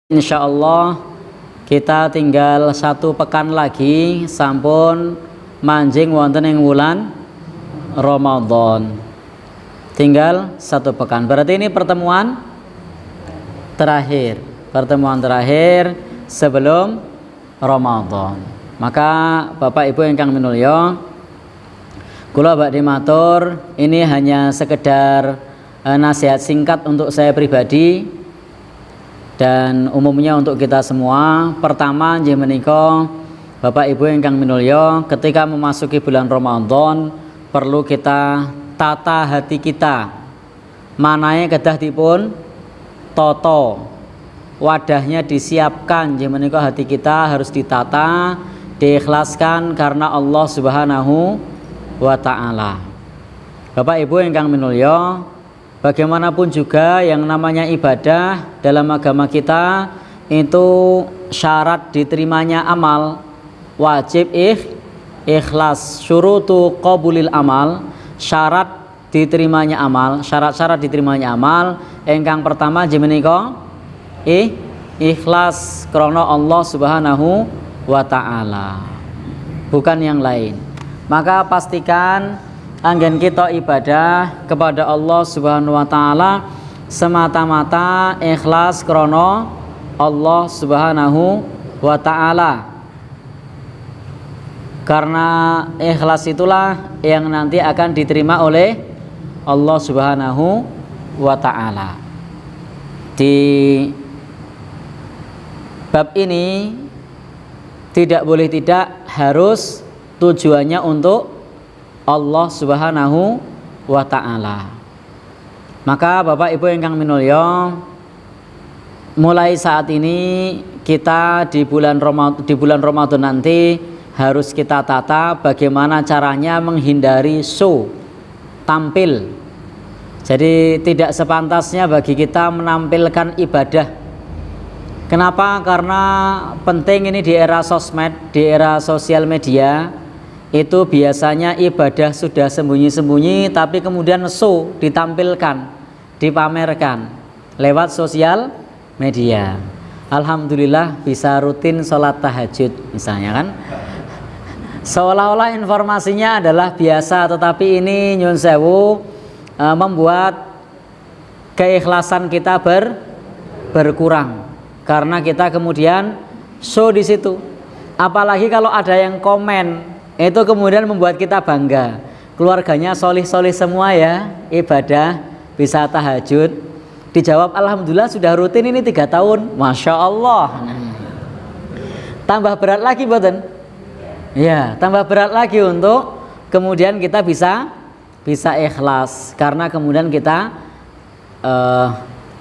Insya Allah kita tinggal 1 pekan lagi sampun manjing wonten ing wulan Ramadan. Tinggal 1 pekan. Berarti ini pertemuan terakhir. Pertemuan terakhir sebelum Ramadan. Maka Bapak Ibu ingkang minulya, kula badhe matur, ini hanya sekedar nasihat singkat untuk saya pribadi dan umumnya untuk kita semua. Pertama nggih menika Bapak Ibu ingkang minulya, ketika memasuki bulan Ramadan perlu kita tata hati kita. Manae kedah dipun tata, wadahnya disiapkan. Nggih menika hati kita harus ditata, diikhlaskan karena Allah Subhanahu wa taala. Bapak Ibu ingkang minulya, bagaimanapun juga yang namanya ibadah dalam agama kita itu syarat diterimanya amal wajib ikhlas. Syurutu qabulil amal, syarat diterimanya amal, syarat-syarat diterimanya amal ingkang pertama menika ikhlas krana Allah Subhanahu wa taala, bukan yang lain. Maka pastikan anggen kita ibadah kepada Allah Subhanahu wa taala semata-mata ikhlas krana Allah Subhanahu wa taala. Karena ikhlas itulah yang nanti akan diterima oleh Allah Subhanahu wa taala. Di bab ini tidak boleh tidak harus tujuannya untuk Allah Subhanahu wa taala. Maka Bapak Ibu ingkang minulya, mulai saat ini kita di bulan Ramadan nanti harus kita tata bagaimana caranya menghindari show, tampil. Jadi tidak sepantasnya bagi kita menampilkan ibadah. Kenapa? Karena penting ini di era sosmed, di era sosial media, itu biasanya ibadah sudah sembunyi-sembunyi tapi kemudian show, ditampilkan, dipamerkan lewat sosial media. Alhamdulillah bisa rutin sholat tahajud misalnya kan, seolah-olah informasinya adalah biasa, tetapi ini nyun sewu membuat keikhlasan kita berkurang karena kita kemudian show di situ. Apalagi kalau ada yang komen, itu kemudian membuat kita bangga, keluarganya solih-solih semua ya, ibadah, bisa tahajud. Dijawab alhamdulillah sudah rutin ini 3 tahun, Masya Allah. Tambah berat lagi boten? Ya, tambah berat lagi untuk kemudian kita bisa ikhlas karena kemudian kita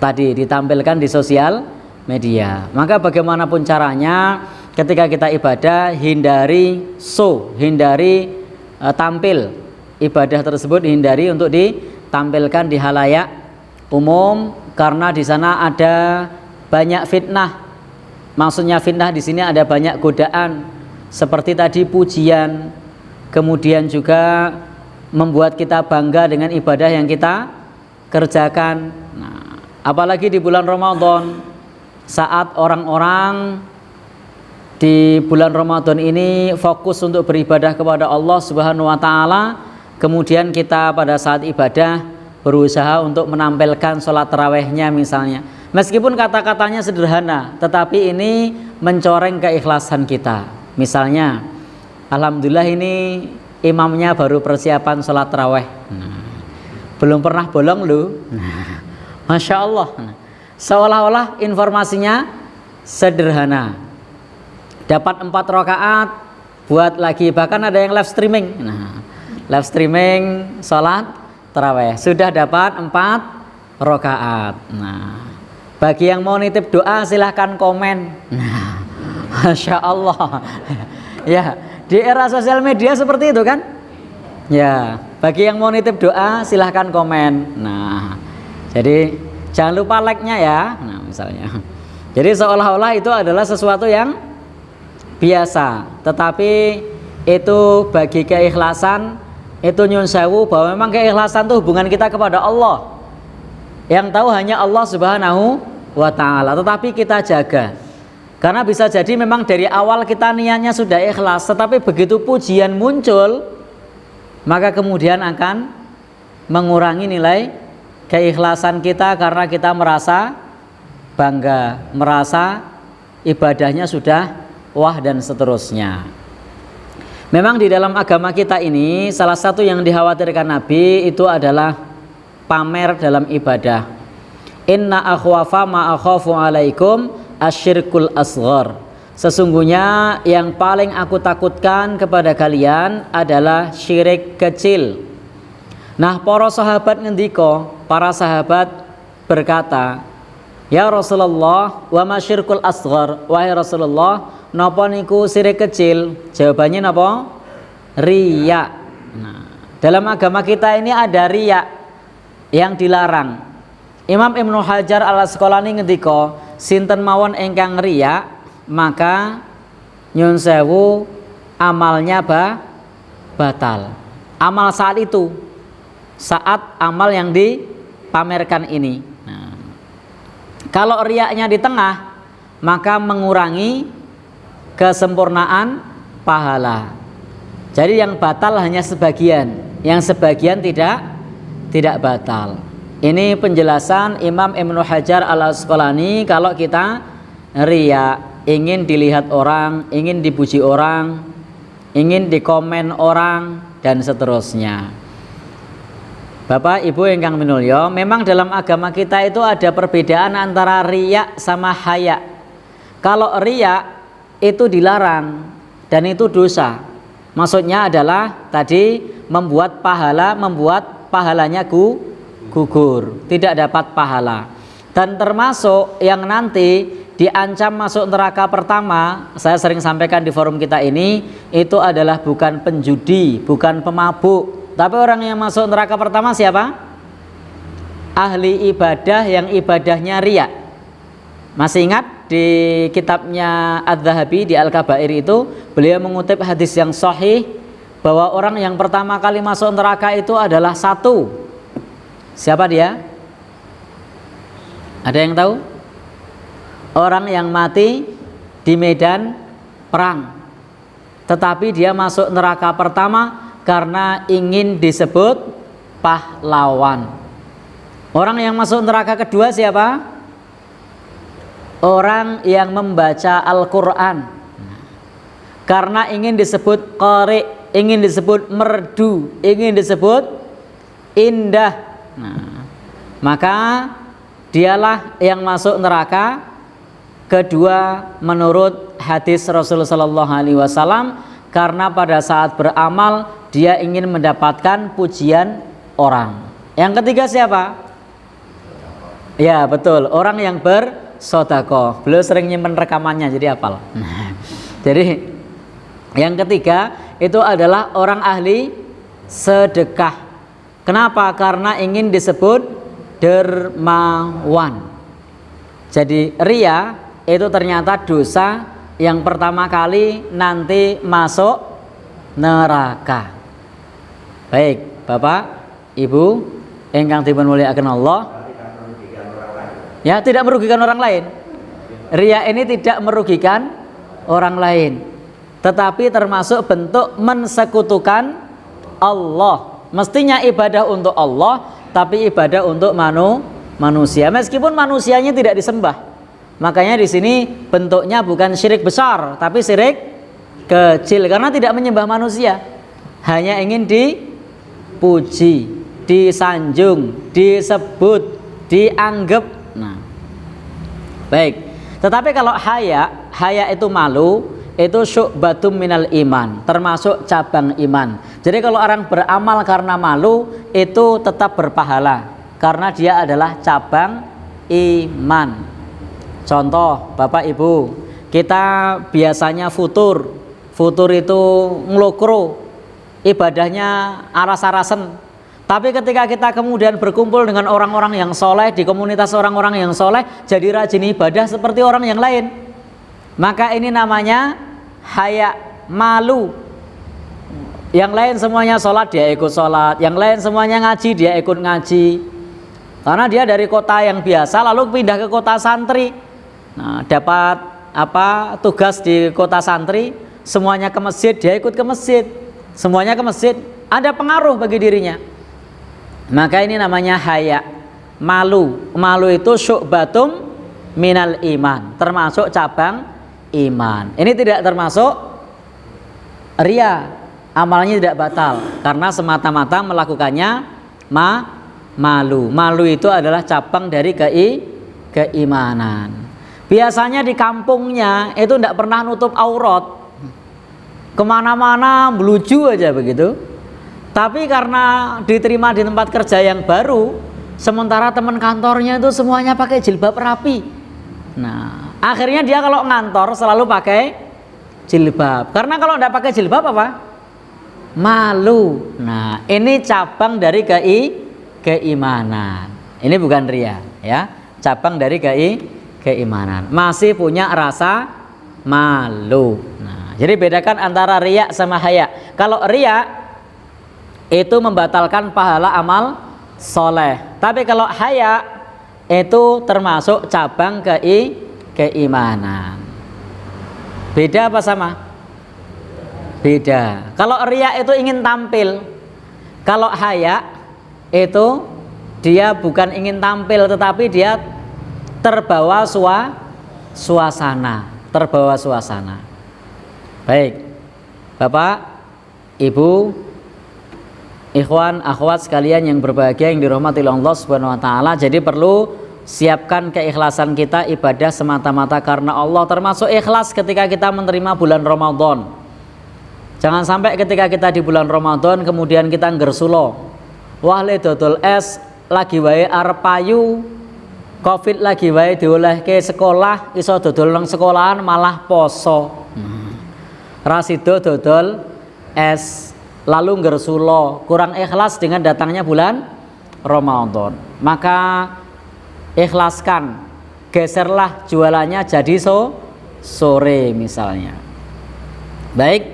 tadi ditampilkan di sosial media. Maka bagaimanapun caranya, ketika kita ibadah hindari show, hindari tampil. Ibadah tersebut hindari untuk ditampilkan di halayak umum karena di sana ada banyak fitnah. Maksudnya fitnah di sini ada banyak godaan seperti tadi pujian, kemudian juga membuat kita bangga dengan ibadah yang kita kerjakan. Nah, apalagi di bulan Ramadan saat orang-orang di bulan Ramadan ini fokus untuk beribadah kepada Allah Subhanahu wa taala, kemudian kita pada saat ibadah berusaha untuk menampilkan sholat tarawihnya misalnya. Meskipun kata-katanya sederhana, tetapi ini mencoreng keikhlasan kita. Misalnya, alhamdulillah ini imamnya baru persiapan sholat tarawih. Belum pernah bolong loh. Masya Allah. Seolah-olah informasinya sederhana. Dapat 4 rakaat, buat lagi, bahkan ada yang live streaming. Live streaming sholat tarawih sudah dapat 4 rakaat. Bagi yang mau nitip doa silahkan komen. Masya Allah. Ya, di era sosial media seperti itu kan? Ya, bagi yang mau nitip doa silahkan komen. Jadi jangan lupa like-nya ya. Misalnya. Jadi seolah-olah itu adalah sesuatu yang biasa, tetapi itu bagi keikhlasan itu nyun sewu bahwa memang keikhlasan itu hubungan kita kepada Allah. Yang tahu hanya Allah Subhanahu wa ta'ala, tetapi kita jaga. Karena bisa jadi memang dari awal kita niatnya sudah ikhlas, tetapi begitu pujian muncul, maka kemudian akan mengurangi nilai keikhlasan kita karena kita merasa bangga, merasa ibadahnya sudah wah dan seterusnya. Memang di dalam agama kita ini salah satu yang dikhawatirkan Nabi itu adalah pamer dalam ibadah. Inna akhwafa ma akhafu alaikum asyirkul asghar. Sesungguhnya yang paling aku takutkan kepada kalian adalah syirik kecil. Nah, para sahabat ngendika, para sahabat berkata, ya Rasulullah, wa ma syirkul asghar? Wahai Rasulullah, napa niku syirik kecil? Jawabannya napa? Riya. Nah, dalam agama kita ini ada riya yang dilarang. Imam Ibnu Hajar Al-Asqalani ngendika, sinten mawon ingkang riya, maka nyun sewu amalnya batal. Amal saat itu, saat amal yang dipamerkan ini. Nah, kalau riyanya di tengah, maka mengurangi kesempurnaan pahala. Jadi yang batal hanya sebagian, yang sebagian tidak batal. Ini penjelasan Imam Ibnu Hajar Al-Asqalani. Kalau kita riya, ingin dilihat orang, ingin dipuji orang, ingin dikomen orang, dan seterusnya. Bapak Ibu ingkang minulya, memang dalam agama kita itu ada perbedaan antara riya sama haya. Kalau riya itu dilarang dan itu dosa. Maksudnya adalah tadi membuat pahalanya gugur, tidak dapat pahala. Dan termasuk yang nanti diancam masuk neraka pertama, saya sering sampaikan di forum kita ini, itu adalah bukan penjudi, bukan pemabuk, tapi orang yang masuk neraka pertama siapa? Ahli ibadah yang ibadahnya riya. Masih ingat di kitabnya Adz-Dzahabi di Al-Kabair itu, beliau mengutip hadis yang sahih bahwa orang yang pertama kali masuk neraka itu adalah satu. Siapa dia? Ada yang tahu? Orang yang mati di medan perang, tetapi dia masuk neraka pertama karena ingin disebut pahlawan. Orang yang masuk neraka kedua siapa? Orang yang membaca Al-Quran karena ingin disebut qari, ingin disebut merdu, ingin disebut indah. Nah, maka dialah yang masuk neraka kedua menurut hadis Rasulullah SAW, karena pada saat beramal dia ingin mendapatkan pujian orang. Yang ketiga siapa? Ya betul, orang yang bersedekah. Beliau sering nyimpen rekamannya jadi hafal. Nah, jadi yang ketiga itu adalah orang ahli sedekah. Kenapa? Karena ingin disebut dermawan. Jadi riya itu ternyata dosa yang pertama kali nanti masuk neraka. Baik, Bapak, Ibu, ingkang dipunmulyakaken Allah. Ya, tidak merugikan orang lain. Riya ini tidak merugikan orang lain, tetapi termasuk bentuk mensekutukan Allah. Mestinya ibadah untuk Allah, tapi ibadah untuk manusia. Meskipun manusianya tidak disembah. Makanya di sini bentuknya bukan syirik besar, tapi syirik kecil karena tidak menyembah manusia. Hanya ingin dipuji, disanjung, disebut, dianggap. Nah, baik. Tetapi kalau haya itu malu, itu syu'batum minal iman, termasuk cabang iman. Jadi kalau orang beramal karena malu itu tetap berpahala karena dia adalah cabang iman. Contoh, Bapak Ibu, kita biasanya futur itu ngelokro, ibadahnya aras-arasen. Tapi ketika kita kemudian berkumpul dengan orang-orang yang soleh, di komunitas orang-orang yang soleh, jadi rajin ibadah seperti orang yang lain, maka ini namanya haya, malu. Yang lain semuanya sholat, dia ikut sholat. Yang lain semuanya ngaji, dia ikut ngaji. Karena dia dari kota yang biasa lalu pindah ke kota santri. Nah, dapat tugas di kota santri, semuanya ke masjid, dia ikut ke masjid. Semuanya ke masjid, ada pengaruh bagi dirinya. Maka ini namanya haya, malu. Malu itu syu'batum minal iman, termasuk cabang iman. Ini tidak termasuk ria, amalnya tidak batal karena semata-mata melakukannya malu. Malu itu adalah cabang dari keimanan. Biasanya di kampungnya itu tidak pernah nutup aurat, kemana-mana meluju aja begitu. Tapi karena diterima di tempat kerja yang baru, sementara teman kantornya itu semuanya pakai jilbab rapi. Nah, akhirnya dia kalau ngantor selalu pakai jilbab. Karena kalau tidak pakai jilbab apa? Malu. Nah, ini cabang dari keimanan. Ini bukan ria, ya. Cabang dari keimanan. Masih punya rasa malu. Nah, jadi bedakan antara riya sama haya. Kalau riya itu membatalkan pahala amal soleh. Tapi kalau haya itu termasuk cabang keimanan. Beda apa sama? Beda. Kalau riya itu ingin tampil. Kalau haya itu dia bukan ingin tampil, tetapi dia terbawa suasana. Terbawa suasana. Baik, Bapak, Ibu, ikhwan, akhwat sekalian yang berbahagia yang dirahmati oleh Allah Subhanahu wa taala. Jadi perlu siapkan keikhlasan kita ibadah semata-mata karena Allah, termasuk ikhlas ketika kita menerima bulan Ramadan. Jangan sampai ketika kita di bulan Ramadan kemudian kita ngersulo. Wah le dodol es lagi wae arep payu. Covid lagi wae diolehke sekolah, iso dodol nang sekolahan malah poso. Rasido dodol es lalu ngersulo, kurang ikhlas dengan datangnya bulan Ramadan. Maka ikhlaskan, geserlah jualannya jadi sore misalnya. Baik,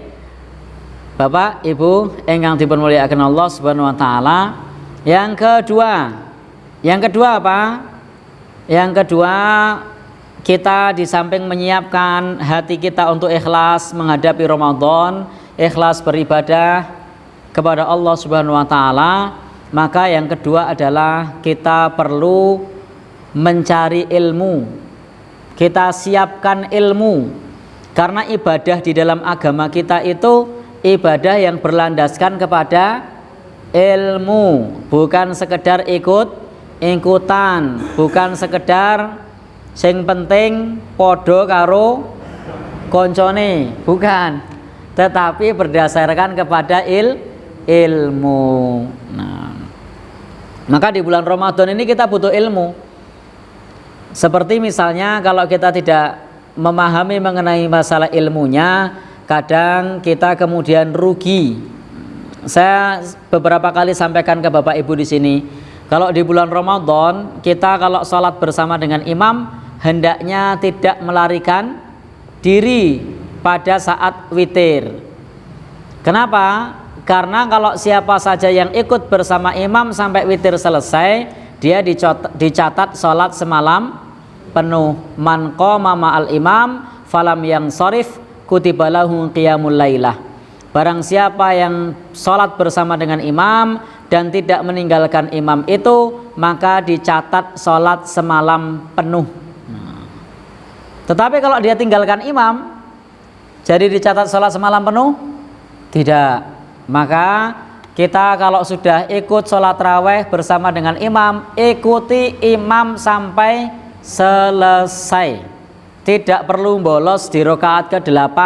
Bapak, Ibu ingkang dipun mulyakaken Allah Subhanahu wa taala. Yang kedua apa? Yang kedua, kita di samping menyiapkan hati kita untuk ikhlas menghadapi Ramadan, ikhlas beribadah kepada Allah Subhanahu wa taala, maka yang kedua adalah kita perlu mencari ilmu. Kita siapkan ilmu. Karena ibadah di dalam agama kita itu ibadah yang berlandaskan kepada ilmu, bukan sekedar ikut-ikutan, bukan sekedar sing penting podo karo koncone, bukan, tetapi berdasarkan kepada ilmu. Nah, maka di bulan Ramadan ini kita butuh ilmu. Seperti misalnya kalau kita tidak memahami mengenai masalah ilmunya, kadang kita kemudian rugi. Saya beberapa kali sampaikan ke Bapak Ibu di sini, kalau di bulan Ramadan kita kalau sholat bersama dengan imam hendaknya tidak melarikan diri pada saat witir. Kenapa? Karena kalau siapa saja yang ikut bersama imam sampai witir selesai, dia dicatat sholat semalam penuh. Man qoma ma'al imam falam yang sorif kutibalahu qiyamul lailah. Barang siapa yang sholat bersama dengan imam dan tidak meninggalkan imam itu, maka dicatat sholat semalam penuh. Tetapi kalau dia tinggalkan imam, jadi dicatat sholat semalam penuh? Tidak. Maka kita kalau sudah ikut sholat raweh bersama dengan imam, ikuti imam sampai selesai. Tidak perlu bolos di rakaat ke-8.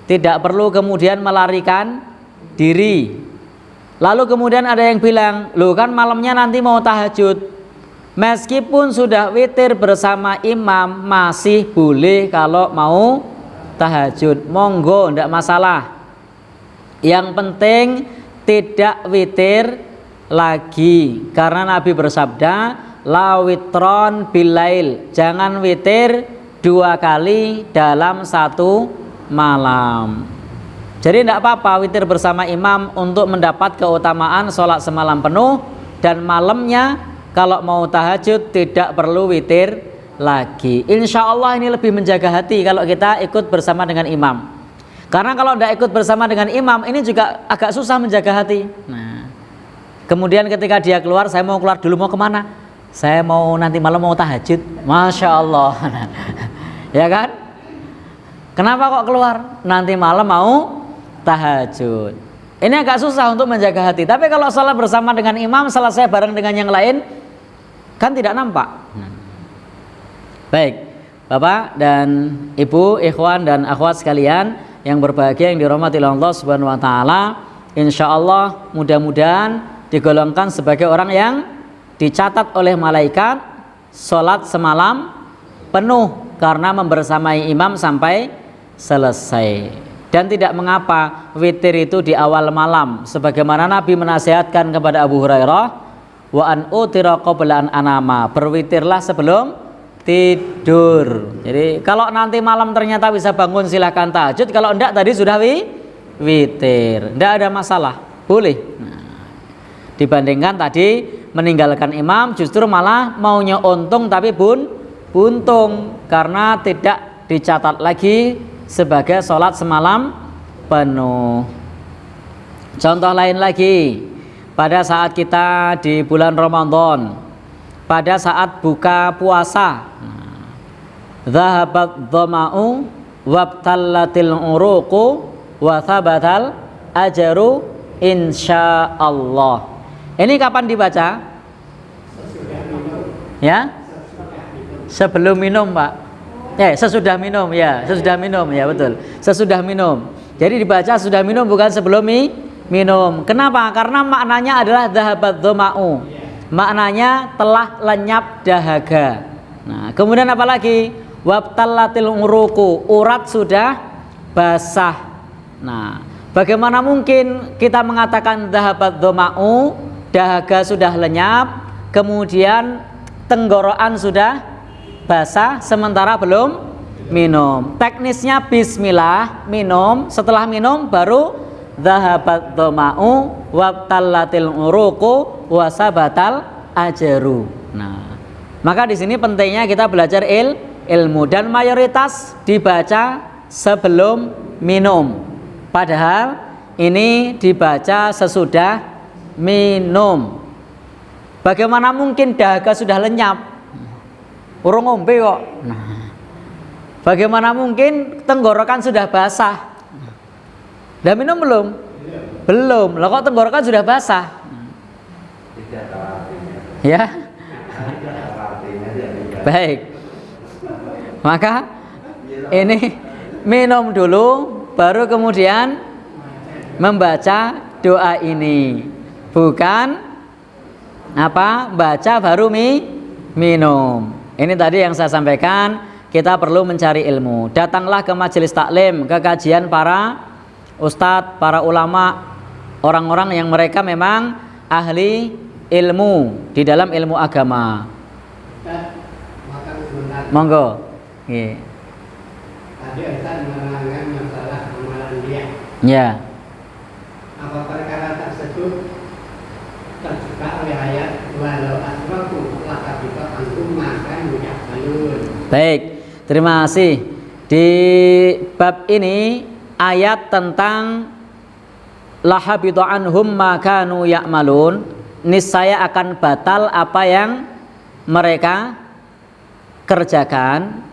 Tidak perlu kemudian melarikan diri. Lalu kemudian ada yang bilang, loh kan malamnya nanti mau tahajud. Meskipun sudah witir bersama imam, masih boleh kalau mau tahajud, monggo, tidak masalah. Yang penting tidak witir lagi, karena Nabi bersabda, la witron bilail, jangan witir 2 kali dalam 1 malam. Jadi tidak apa-apa witir bersama imam untuk mendapat keutamaan sholat semalam penuh, dan malamnya kalau mau tahajud tidak perlu witir lagi. Insya Allah ini lebih menjaga hati kalau kita ikut bersama dengan imam. Karena kalau tidak ikut bersama dengan imam ini juga agak susah menjaga hati. Nah, kemudian ketika dia keluar, saya mau keluar dulu, mau kemana? Saya mau nanti malam mau tahajud. Masya Allah. Ya kan? Kenapa kok keluar? Nanti malam mau tahajud. Ini agak susah untuk menjaga hati. Tapi kalau salat bersama dengan imam, selesai bareng dengan yang lain, kan tidak nampak. Baik, Bapak dan Ibu, ikhwan dan akhwat sekalian yang berbahagia, yang dirahmati Allah Subhanahu wa taala, insya Allah mudah-mudahan digolongkan sebagai orang yang dicatat oleh malaikat salat semalam penuh karena membersamai imam sampai selesai. Dan tidak mengapa witir itu di awal malam, sebagaimana Nabi menasihatkan kepada Abu Hurairah, wa an utira qabla an anama, berwitirlah sebelum tidur. Jadi kalau nanti malam ternyata bisa bangun, silahkan tahajud. Kalau enggak tadi sudah witir, enggak ada masalah, boleh. Dibandingkan tadi meninggalkan imam, justru malah maunya untung tapi buntung karena tidak dicatat lagi sebagai sholat semalam penuh. Contoh lain lagi, pada saat kita di bulan Ramadan, pada saat buka puasa, dhahabat dhama'u wabtallatil uruqu wa thabatal ajru insyaallah. Ini kapan dibaca? Ya? Sebelum minum, Pak. Sesudah minum, ya, sesudah minum, ya betul. Sesudah minum. Jadi dibaca sudah minum, bukan sebelum minum. Kenapa? Karena maknanya adalah dhahabat dhama'u. Maknanya telah lenyap dahaga. Nah, kemudian apa lagi? Wabtallatil uruqu, urat sudah basah. Nah, bagaimana mungkin kita mengatakan dhahabat dhama'u, dahaga sudah lenyap, kemudian tenggorokan sudah basah sementara belum minum? Teknisnya bismillah, minum, setelah minum baru dhahabat dhama'u wabtallatil uruqu wasabatal ajru. Nah, maka di sini pentingnya kita belajar ilmu, dan mayoritas dibaca sebelum minum. Padahal ini dibaca sesudah minum. Bagaimana mungkin dahaga sudah lenyap? Urung ngombe kok. Nah, bagaimana mungkin tenggorokan sudah basah? Udah minum belum? Belum. Lah kok tenggorokan sudah basah? Ya. Baik. Maka ini minum dulu, baru kemudian membaca doa ini. Bukan apa? Baca baru minum. Ini tadi yang saya sampaikan, kita perlu mencari ilmu. Datanglah ke majelis taklim, ke kajian para ustadz, para ulama, orang-orang yang mereka memang ahli ilmu di dalam ilmu agama. Monggo. Tadi Ustaz menerangkan masalah amalan dia. Ya. Apa perkara tersebut terbuka oleh ayat walau asrafu lakabita antum maka ya'malun. Baik, terima kasih. Di bab ini ayat tentang lahabita anhum ma kanu ya'malun, niscaya akan batal apa yang mereka kerjakan.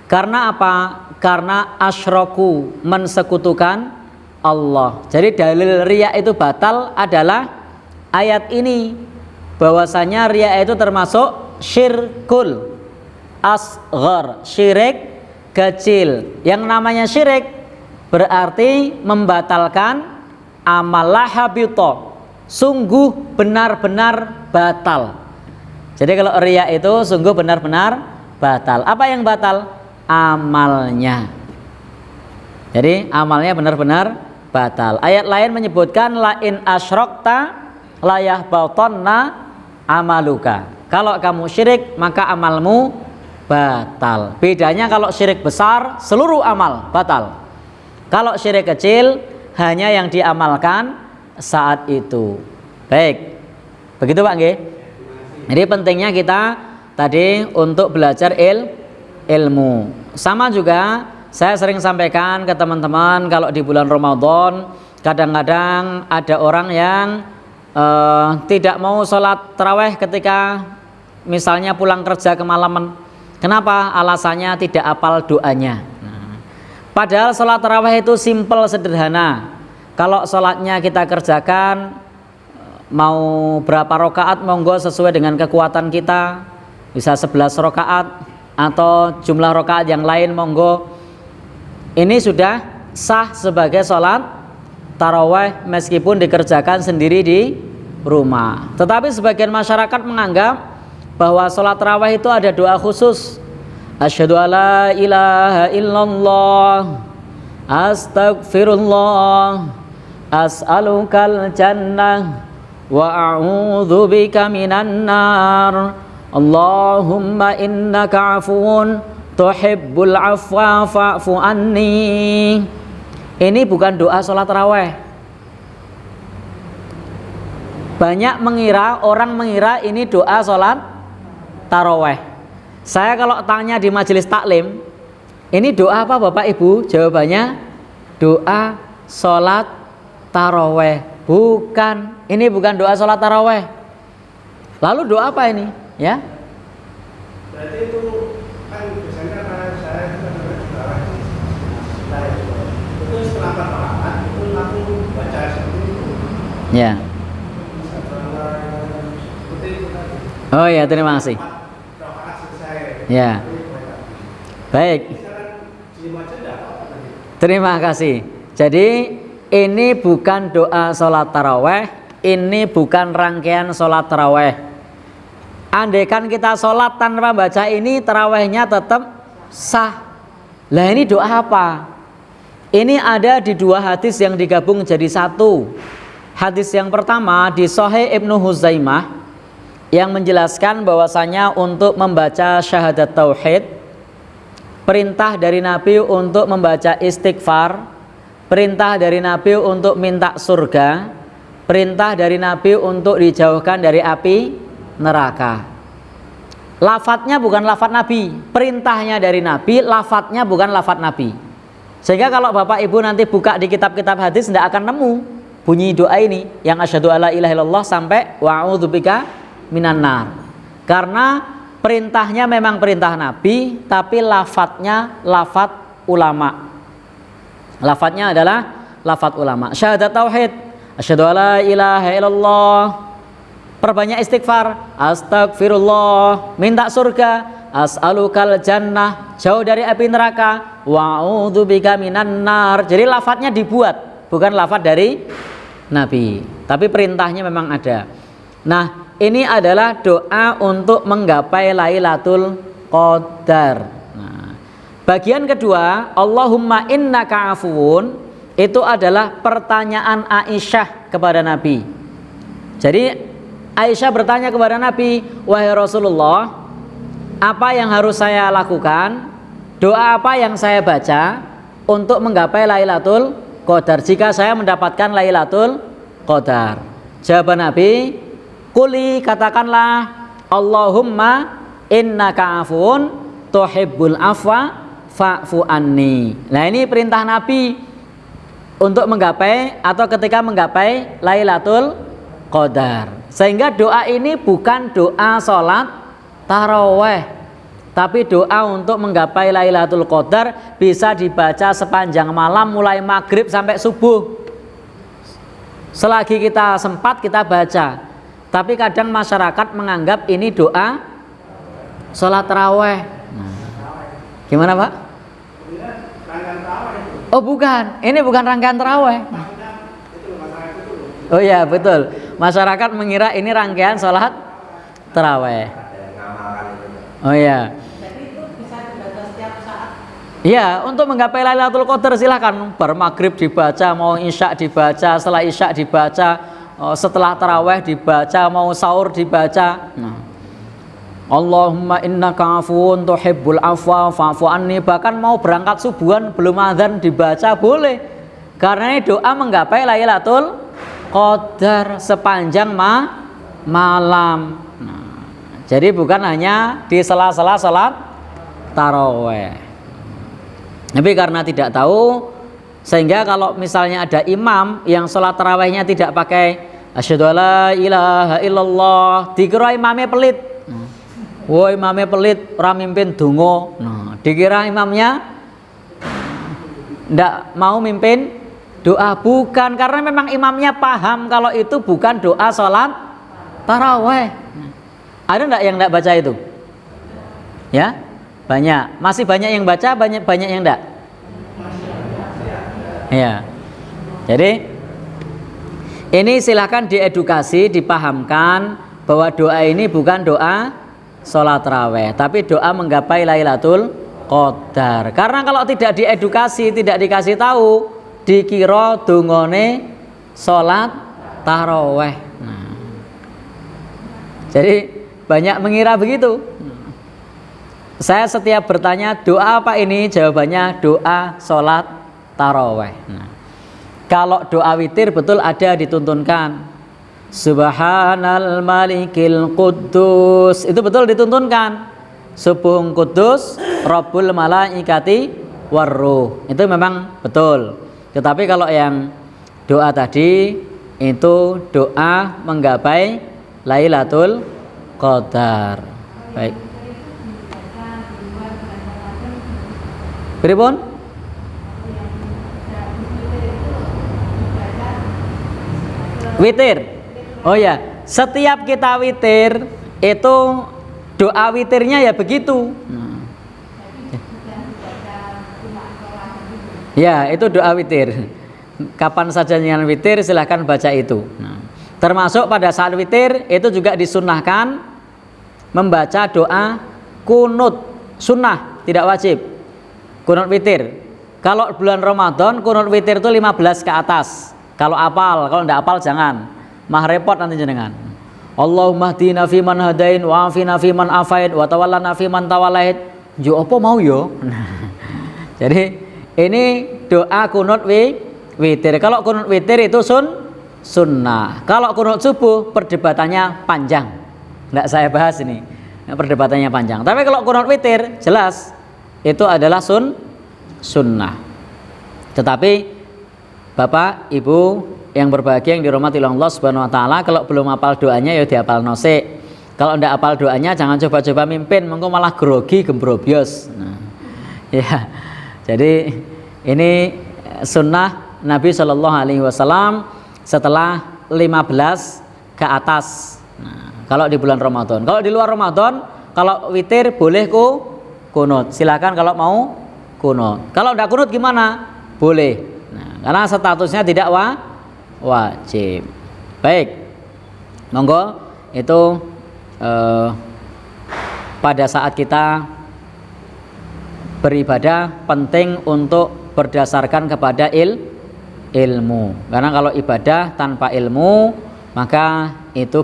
Karena apa? Karena asyraku, mensekutukan Allah. Jadi dalil riya itu batal adalah ayat ini, bahwasanya riya itu termasuk syirkul asghar, syirik kecil. Yang namanya syirik berarti membatalkan amal lahabito, sungguh benar-benar batal. Jadi kalau riya itu sungguh benar-benar batal. Apa yang batal? Amalnya. Jadi amalnya benar-benar batal. Ayat lain menyebutkan la in asyrokta layah bautonna amaluka. Kalau kamu syirik maka amalmu batal. Bedanya kalau syirik besar seluruh amal batal. Kalau syirik kecil hanya yang diamalkan saat itu. Baik. Begitu Pak nggih? Jadi pentingnya kita tadi untuk belajar ilmu. Sama juga saya sering sampaikan ke teman-teman, kalau di bulan Ramadan kadang-kadang ada orang yang tidak mau sholat taraweh ketika misalnya pulang kerja kemalaman. Kenapa? Alasannya tidak hafal doanya. Padahal sholat taraweh itu simple, sederhana. Kalau sholatnya kita kerjakan, mau berapa rakaat monggo sesuai dengan kekuatan kita, bisa 11 rakaat atau jumlah rakaat yang lain monggo. Ini sudah sah sebagai sholat taraweh meskipun dikerjakan sendiri di rumah. Tetapi sebagian masyarakat menganggap bahwa sholat taraweh itu ada doa khusus. Asyhadu alla ilaha illallah, astagfirullah, as'alukal jannah, wa a'udzubika minan nar, Allahumma innaka afuun tuhibbul afwa fa'fu anni. Ini bukan doa sholat taraweh. Banyak orang mengira ini doa sholat taraweh. Saya kalau tanya di majelis taklim, ini doa apa Bapak Ibu? Jawabannya doa sholat taraweh. Bukan, ini bukan doa sholat taraweh. Lalu doa apa ini? Ya? Berarti itu kan biasanya karena saya juga itu setelah rakaat itu langsung baca seperti itu. Ya. Oh ya, terima kasih. Ya. Baik. Terima kasih. Jadi ini bukan doa sholat taraweh, ini bukan rangkaian sholat taraweh. Andaikan kita sholat tanpa baca ini, tarawehnya tetap sah. Lah ini doa apa? Ini ada di dua hadis yang digabung jadi satu. Hadis yang pertama di Sahih Ibnu Huzaimah yang menjelaskan bahwasanya untuk membaca syahadat tauhid, perintah dari Nabi untuk membaca istighfar, perintah dari Nabi untuk minta surga, perintah dari Nabi untuk dijauhkan dari api neraka. Lafadznya bukan lafadz Nabi, perintahnya dari Nabi, lafadznya bukan lafadz Nabi. Sehingga kalau Bapak Ibu nanti buka di kitab-kitab hadis tidak akan nemu bunyi doa ini yang asyhadu alla ilaha illallah sampai wa a'udzubika minan nar. Karena perintahnya memang perintah Nabi, tapi lafadznya lafadz ulama. Lafadznya adalah lafadz ulama. Syahadat tauhid, asyhadu alla ilaha illallah. Perbanyak istighfar, astagfirullah. Minta surga, as'alukal jannah, jauh dari api neraka, wa a'udzubika minan nar. Jadi lafadznya dibuat, bukan lafadz dari Nabi, tapi perintahnya memang ada. Nah, ini adalah doa untuk menggapai Lailatul Qadar. Nah, bagian kedua, Allahumma innaka afuun, itu adalah pertanyaan Aisyah kepada Nabi. Jadi Aisyah bertanya kepada Nabi, wahai Rasulullah, apa yang harus saya lakukan? Doa apa yang saya baca untuk menggapai Lailatul Qadar jika saya mendapatkan Lailatul Qadar? Jawaban Nabi, quli, katakanlah, Allahumma innaka afuun tuhibbul afwa fa'fu anni. Nah, ini perintah Nabi untuk menggapai atau ketika menggapai Lailatul Qadar. Sehingga doa ini bukan doa sholat taraweh, tapi doa untuk menggapai Lailatul Qadar bisa dibaca sepanjang malam mulai maghrib sampai subuh. Selagi kita sempat kita baca. Tapi kadang masyarakat menganggap ini doa sholat taraweh. Gimana Pak? Oh bukan, ini bukan rangkaian taraweh. Oh iya betul, masyarakat mengira ini rangkaian sholat taraweh. Oh iya. Jadi itu bisa dibaca setiap saat. Iya, untuk menggapai Lailatul Qadar silahkan. Bar maghrib dibaca, mau isya dibaca, setelah isya dibaca, setelah taraweh dibaca, mau sahur dibaca. Nah, Allahumma innaka afuun tuhibbul afwa fa'fu anni. Bahkan mau berangkat subuhan belum adzan dibaca boleh, karena ini doa menggapai Lailatul Qadar sepanjang malam. Nah, Jadi bukan hanya di sela-sela sholat taraweh. Tapi karena tidak tahu, sehingga kalau misalnya ada imam yang sholat tarawehnya tidak pakai asyhadu alla ilaha illallah, dikira imamnya pelit. Wah, imamnya pelit, ora mimpin donga. Nah, dikira imamnya ndak mau mimpin doa. Bukan, karena memang imamnya paham kalau itu bukan doa sholat taraweh. Ada ndak yang ndak baca itu? Ya, banyak. Masih banyak yang baca, banyak yang ndak. Ya. Jadi ini silahkan diedukasi, dipahamkan bahwa doa ini bukan doa sholat taraweh, tapi doa menggapai Lailatul Qadar. Karena kalau tidak diedukasi, tidak dikasih tahu, dikira dungone sholat taraweh. Nah, jadi banyak mengira begitu. Saya setiap bertanya doa apa ini, jawabannya doa sholat taraweh. Nah, kalau doa witir betul ada dituntunkan Subhanal Malikil Quddus, itu betul dituntunkan. Subuhun Quddus Rabbul Malaikati Warruh, itu memang betul. Tetapi kalau yang doa tadi itu doa menggapai Lailatul Qadar. Baik. Pripun? Witir. Oh ya, setiap kita witir itu doa witirnya ya begitu. Ya, itu doa witir. Kapan saja dengan witir silahkan baca itu. Termasuk pada saat witir itu juga disunnahkan membaca doa kunut, sunnah, tidak wajib. Kunut witir. Kalau bulan Ramadan kunut witir itu 15 ke atas. Kalau apal, kalau tidak apal jangan. Mah repot nanti jenengan. Allahumma hdina fi man hadain wa afina fi man afait wa tawallana fi man tawallait. Jo apa mau yo? Jadi ini doa kunut witir. Kalau kunut witir itu sunnah. Kalau kunut subuh perdebatannya panjang. Tidak saya bahas ini. Perdebatannya panjang. Tapi kalau kunut witir jelas itu adalah sunnah. Tetapi Bapak, Ibu yang berbahagia yang dirahmati Allah Subhanahu wa taala, kalau belum hafal doanya ya dihafal nosik. Kalau tidak hafal doanya jangan coba-coba mimpin, mengko malah grogi gembrobyos. Nah, ya. Jadi ini sunnah Nabi Shallallahu alaihi wasallam setelah 15 ke atas. Nah, kalau di bulan Ramadan. Kalau di luar Ramadan, kalau witir boleh kunut. Silakan kalau mau kunut. Kalau tidak kunut gimana? Boleh. Karena statusnya tidak wajib. Baik, monggo itu pada saat kita beribadah penting untuk berdasarkan kepada ilmu. Karena kalau ibadah tanpa ilmu maka itu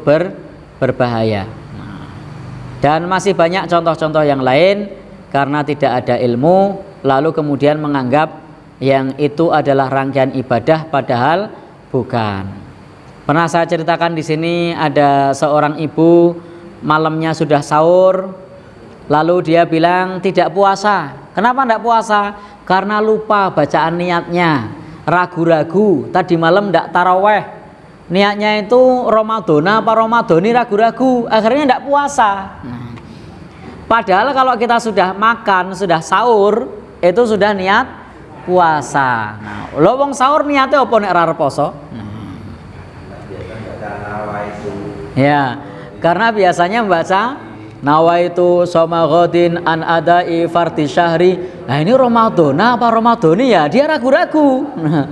berbahaya. Dan masih banyak contoh-contoh yang lain karena tidak ada ilmu lalu kemudian menganggap yang itu adalah rangkaian ibadah padahal bukan. Pernah saya ceritakan di sini ada seorang ibu malamnya sudah sahur, lalu dia bilang tidak puasa. Kenapa tidak puasa? Karena lupa bacaan niatnya, ragu-ragu. Tadi malam tidak taraweh, niatnya itu Ramadana apa Ramadhani, ragu-ragu. Akhirnya tidak puasa. Padahal kalau kita sudah makan, sudah sahur, itu sudah niat puasa. Nah, lo wong sahur niatnya apa nek ora poso? Ya, karena biasanya membaca nawaitu shoma ghadin an adai fardhi syahri. Nah, ini Ramadan apa Ramadhani ya? Dia ragu-ragu. Nah,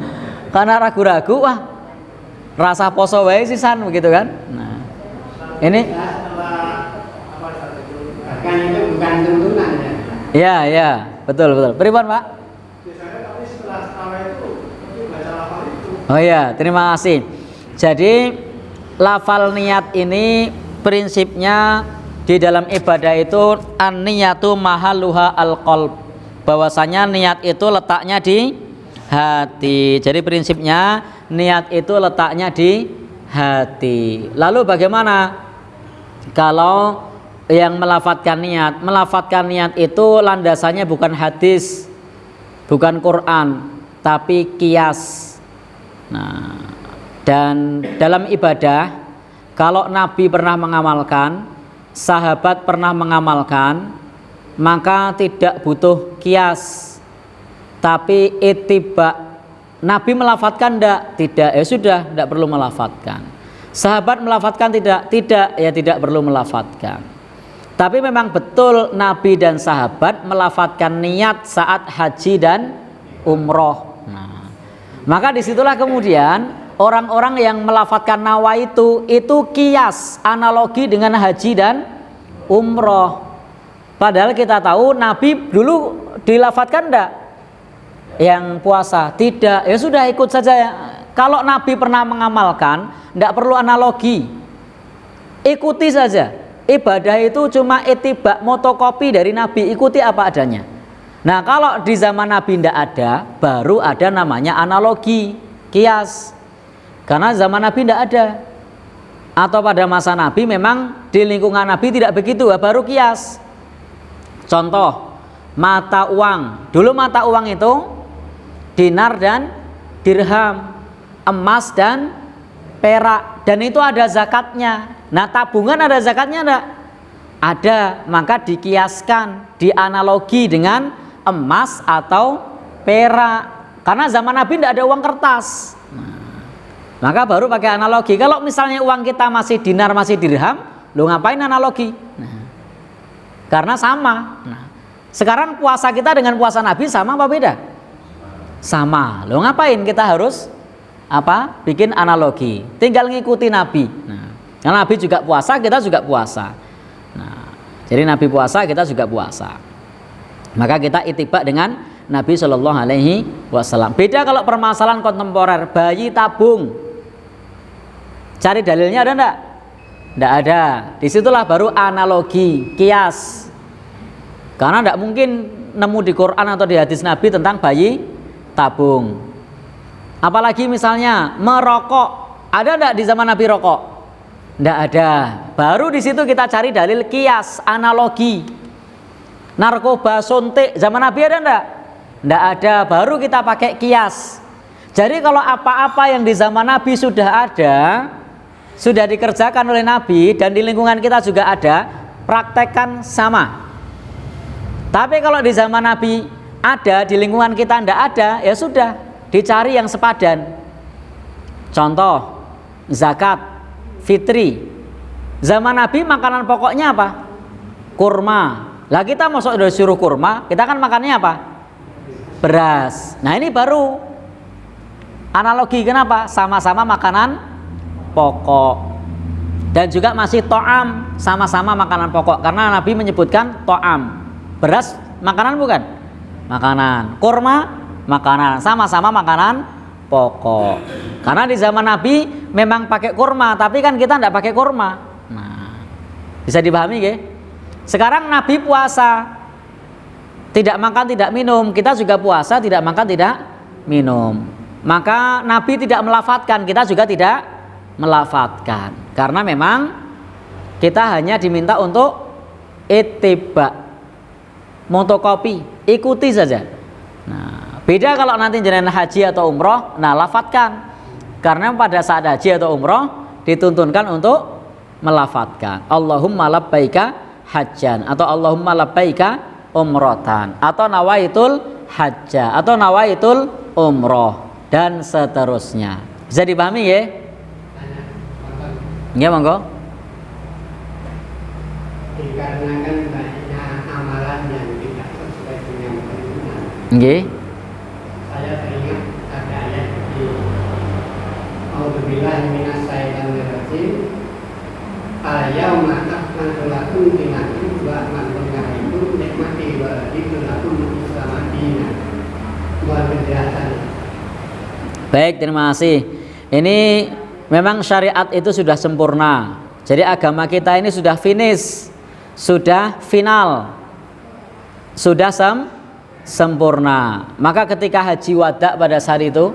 karena ragu-ragu, wah rasa poso wae sisan begitu kan? Nah, ini kan itu bukan tuntunan ya. Ya, betul. Pripun, Pak? Oh ya, terima kasih. Jadi lafal niat ini prinsipnya di dalam ibadah itu an-niyatu mahalluha al-qalb. Bahwasanya niat itu letaknya di hati. Jadi prinsipnya niat itu letaknya di hati. Lalu bagaimana kalau yang melafatkan niat. Melafatkan niat itu landasannya bukan hadis, bukan Quran, tapi qiyas. Nah, dan dalam ibadah, kalau Nabi pernah mengamalkan, sahabat pernah mengamalkan, maka tidak butuh qiyas, tapi ittiba. Nabi melafatkan tidak, ya sudah, tidak perlu melafatkan. Sahabat melafatkan tidak, ya tidak perlu melafatkan. Tapi memang betul Nabi dan sahabat melafatkan niat saat haji dan umroh. Nah, maka disitulah kemudian orang-orang yang melafatkan nawaitu itu kias, analogi dengan haji dan umroh. Padahal kita tahu Nabi dulu dilafatkan enggak yang puasa? Tidak, ya sudah ikut saja ya. Kalau Nabi pernah mengamalkan, enggak perlu analogi, ikuti saja. Ibadah itu cuma ittiba, motokopi dari Nabi, ikuti apa adanya. Nah, kalau di zaman Nabi tidak ada, baru ada namanya analogi, kias. Karena zaman Nabi tidak ada, atau pada masa Nabi memang di lingkungan Nabi tidak begitu, baru kias. Contoh, mata uang. Dulu mata uang itu dinar dan dirham, emas dan perak, dan itu ada zakatnya. Nah, tabungan ada zakatnya enggak? Ada, maka dikiaskan, dianalogi dengan emas atau perak. Karena zaman Nabi tidak ada uang kertas. Maka baru pakai analogi. Kalau misalnya uang kita masih dinar, masih dirham, lu ngapain analogi? Karena sama. Sekarang puasa kita dengan puasa Nabi sama apa beda? Sama. Lu ngapain kita harus apa? Bikin analogi. Tinggal ngikuti Nabi. Karena Nabi juga puasa, kita juga puasa. Nah, jadi Nabi puasa, kita juga puasa. Maka kita ittiba dengan Nabi Shallallahu Alaihi Wasallam. Beda kalau permasalahan kontemporer, bayi tabung. Cari dalilnya ada enggak? Enggak ada. Disitulah baru analogi, kias. Karena enggak mungkin nemu di Quran atau di hadis Nabi tentang bayi tabung. Apalagi misalnya merokok, ada enggak di zaman Nabi rokok? Enggak ada. Baru di situ kita cari dalil kias, analogi. Narkoba, suntik, zaman Nabi ada enggak? Enggak ada. Baru kita pakai kias. Jadi kalau apa-apa yang di zaman Nabi sudah ada, sudah dikerjakan oleh Nabi dan di lingkungan kita juga ada, praktekkan sama. Tapi kalau di zaman Nabi ada, di lingkungan kita enggak ada, ya sudah, dicari yang sepadan. Contoh, zakat fitri. Zaman Nabi makanan pokoknya apa? Kurma. Lah kita masuk udah suruh kurma, kita kan makannya apa? Beras. Nah, ini baru analogi. Kenapa? Sama-sama makanan pokok. Dan juga masih to'am, sama-sama makanan pokok. Karena Nabi menyebutkan to'am. Beras makanan bukan? Makanan. Kurma makanan. Sama-sama makanan pokok. Karena di zaman Nabi memang pakai kurma, tapi kan kita tidak pakai kurma. Nah, bisa dipahami ya? Sekarang Nabi puasa, tidak makan tidak minum, kita juga puasa tidak makan tidak minum. Maka Nabi tidak melafatkan, kita juga tidak melafatkan. Karena memang kita hanya diminta untuk ittiba, motokopi, ikuti saja. Nah, beda kalau nanti jenengan haji atau umroh, nah lafatkan. Karena pada saat haji atau umroh dituntunkan untuk melafatkan. Allahumma labbaika hajjan, atau Allahumma labbaika umrotan, atau nawaitul hajja, atau nawaitul umroh, dan seterusnya. Bisa dipahami ya? Ya, monggo. Dikarenakan banyaknya amalan yang tidak sesuai dengan keinginan. Nggih. Saya teringat ada ayat di A'udzubillahi minasyaitonir rajim. Al-yauma akmaltu lakum dinakum wa atmamtu alaikum nikmati wa raditu lakum Islam dinan. Luar biasa. Baik, terima kasih. Ini memang syariat itu sudah sempurna. Jadi agama kita ini sudah finish, sudah final, sudah sempurna. Maka ketika haji wada pada saat itu,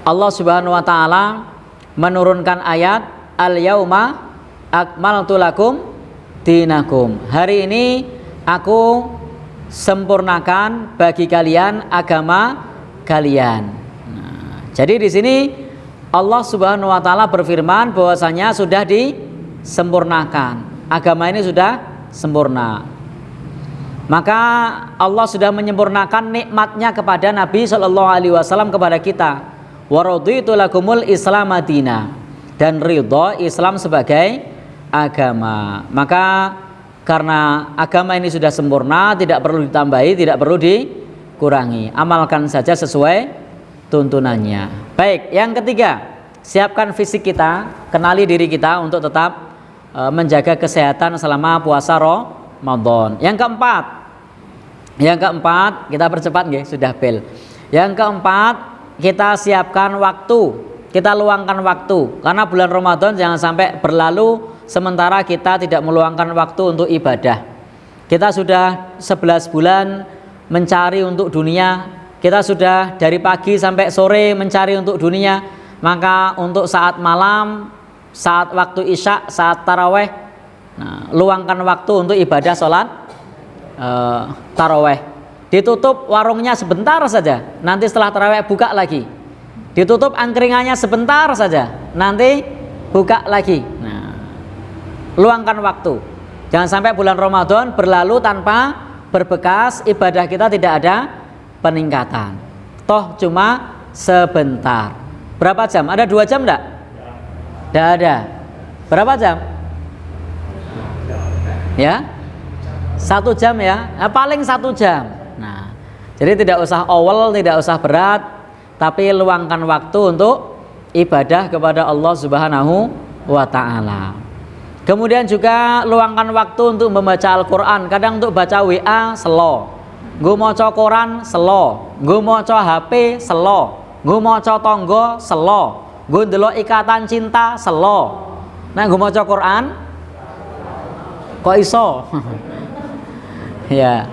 Allah Subhanahu wa taala menurunkan ayat al-yauma akmaltu lakum dinakum. Hari ini aku sempurnakan bagi kalian agama kalian. Nah, jadi di sini Allah Subhanahu wa taala berfirman bahwasanya sudah disempurnakan. Agama ini sudah sempurna. Maka Allah sudah menyempurnakan nikmatnya kepada Nabi Shallallahu Alaihi Wasallam kepada kita. Wa raditu lakumul Islam madina, dan ridho Islam sebagai agama. Maka karena agama ini sudah sempurna, tidak perlu ditambahi, tidak perlu dikurangi. Amalkan saja sesuai tuntunannya. Baik, yang ketiga, siapkan fisik kita, kenali diri kita untuk tetap menjaga kesehatan selama puasa Ramadan. Yang keempat, kita percepat nggih, sudah bel. Yang keempat, kita siapkan waktu, kita luangkan waktu, karena bulan Ramadan jangan sampai berlalu sementara kita tidak meluangkan waktu untuk ibadah. Kita sudah 11 bulan mencari untuk dunia, kita sudah dari pagi sampai sore mencari untuk dunia, maka untuk saat malam, saat waktu isya, saat taraweh, luangkan waktu untuk ibadah sholat taraweh. Ditutup warungnya sebentar saja, nanti setelah taraweh buka lagi. Ditutup angkringannya sebentar saja, nanti buka lagi. Luangkan waktu. Jangan sampai bulan Ramadan berlalu tanpa berbekas, ibadah kita tidak ada peningkatan. Toh cuma sebentar. Berapa jam? Ada 2 jam enggak? Tidak ada. Berapa jam? Ya, 1 jam ya, paling 1 jam. Nah, jadi tidak usah awal, tidak usah berat, tapi luangkan waktu untuk ibadah kepada Allah Subhanahu wa Ta'ala. Kemudian juga luangkan waktu untuk membaca Al-Quran. Kadang untuk baca WA selo, gue mau Quran selo, gue mau HP selo, gue mau tonggo selo, gue ndelok Ikatan Cinta selo. Nah, gue mau Quran kok iso? Ya,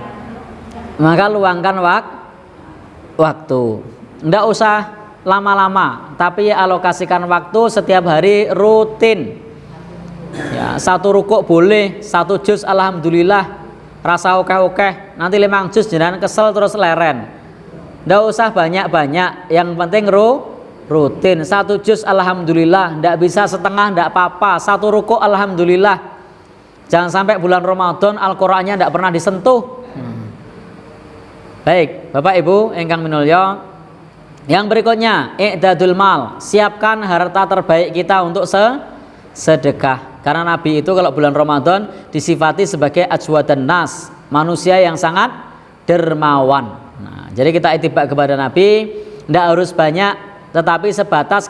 maka luangkan waktu. Nggak usah lama-lama, tapi alokasikan waktu setiap hari rutin. Ya, 1 rukuk boleh, 1 juz alhamdulillah, rasa okeh-okeh. Nanti 5 juz jenengan kesel terus leren. Nggak usah banyak-banyak, yang penting rutin. 1 juz alhamdulillah, nggak bisa setengah nggak apa-apa, 1 rukuk alhamdulillah. Jangan sampai bulan Ramadan Al-Qur'annya tidak pernah disentuh. Baik, Bapak Ibu ingkang minulya, yang berikutnya i'dadul mal, siapkan harta terbaik kita untuk sedekah. Karena Nabi itu kalau bulan Ramadan disifati sebagai ajwadan nas, manusia yang sangat dermawan. Nah, jadi kita itibak kepada Nabi, tidak harus banyak, tetapi sebatas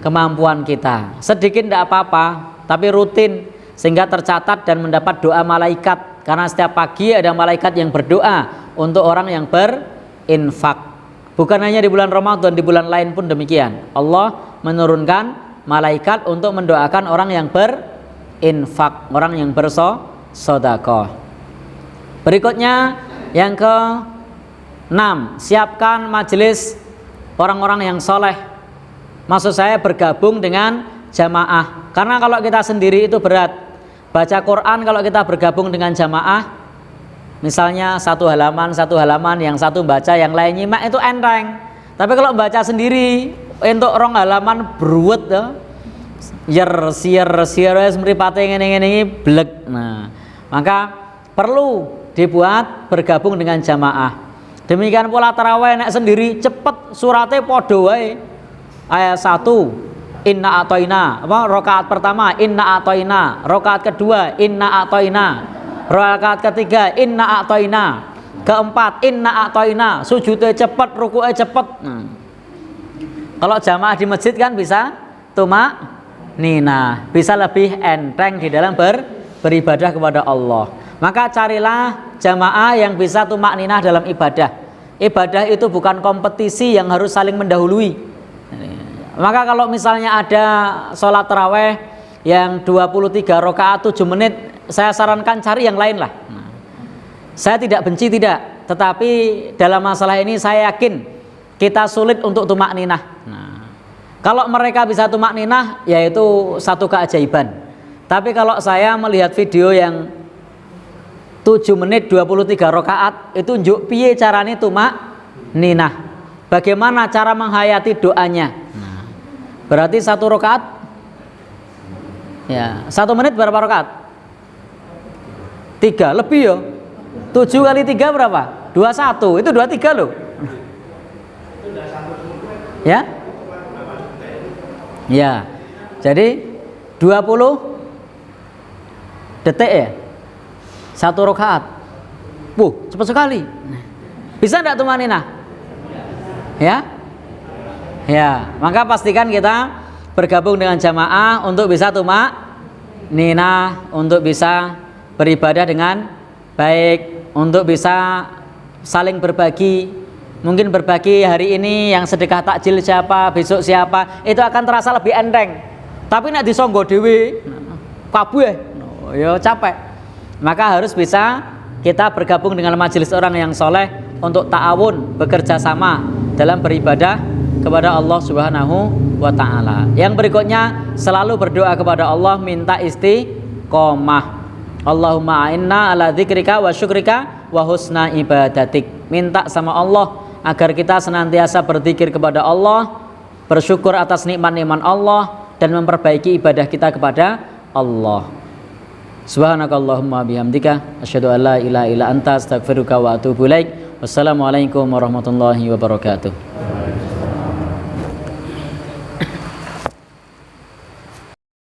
kemampuan kita. Sedikit tidak apa-apa, tapi rutin, sehingga tercatat dan mendapat doa malaikat. Karena setiap pagi ada malaikat yang berdoa untuk orang yang berinfak. Bukan hanya di bulan Ramadan, di bulan lain pun demikian. Allah menurunkan malaikat untuk mendoakan orang yang berinfak, orang yang bersedekah. Berikutnya yang ke-6, siapkan majelis orang-orang yang soleh. Maksud saya bergabung dengan jamaah. Karena kalau kita sendiri itu berat. Baca Quran kalau kita bergabung dengan jamaah, misalnya satu halaman, yang satu baca, yang lain nyimak, itu enteng. Tapi kalau baca sendiri, untuk rong halaman beruwet siar mripate ngene-ngene blek. Nah, maka perlu dibuat bergabung dengan jamaah. Demikian pula tarawih nek sendiri cepet, surate padha wae. Ayat 1 inna atoina, rakaat pertama inna atoina, rakaat kedua inna atoina, rakaat ketiga inna atoina, keempat inna atoina, sujudnya cepet, rukuknya cepet. Kalau jamaah di masjid kan bisa tumak nina, bisa lebih enteng di dalam beribadah kepada Allah. Maka carilah jamaah yang bisa tumak nina dalam ibadah. Ibadah itu bukan kompetisi yang harus saling mendahului. Maka kalau misalnya ada sholat taraweh yang 23 rakaat 7 menit, saya sarankan cari yang lain lah. Saya tidak benci, tidak, tetapi dalam masalah ini saya yakin kita sulit untuk tumak ninah. Kalau mereka bisa tumak ninah, yaitu satu keajaiban. Tapi kalau saya melihat video yang 7 menit 23 rakaat itu njuk piye carane tumak ninah. Bagaimana cara menghayati doanya. Nah, berarti 1 rakaat ya, 1 menit berapa rakaat? 3 lebih ya. 7 kali 3 berapa? 21. Itu 23 loh. Ya? Ya. Jadi 20 detik ya. 1 rakaat. Cepat sekali. Bisa enggak tumanina? Ya? Ya, maka pastikan kita bergabung dengan jamaah untuk bisa tumak ninah, untuk bisa beribadah dengan baik, untuk bisa saling berbagi. Mungkin berbagi hari ini yang sedekah takjil siapa, besok siapa, itu akan terasa lebih enteng. Tapi nek disonggo dhewe kabeh, ya capek. Maka harus bisa kita bergabung dengan majelis orang yang soleh untuk ta'awun, bekerja sama dalam beribadah kepada Allah Subhanahu wa ta'ala. Yang berikutnya, selalu berdoa kepada Allah, minta istiqomah. Allahumma a'inna ala dzikrika wa syukrika wa husna ibadatik. Minta sama Allah agar kita senantiasa berzikir kepada Allah, bersyukur atas nikmat-nikmat Allah, dan memperbaiki ibadah kita kepada Allah. Subhanakallahumma bihamdika asyhadu an la ilaha illa anta astaghfiruka wa atubu ilaik. Wassalamualaikum warahmatullahi wabarakatuh.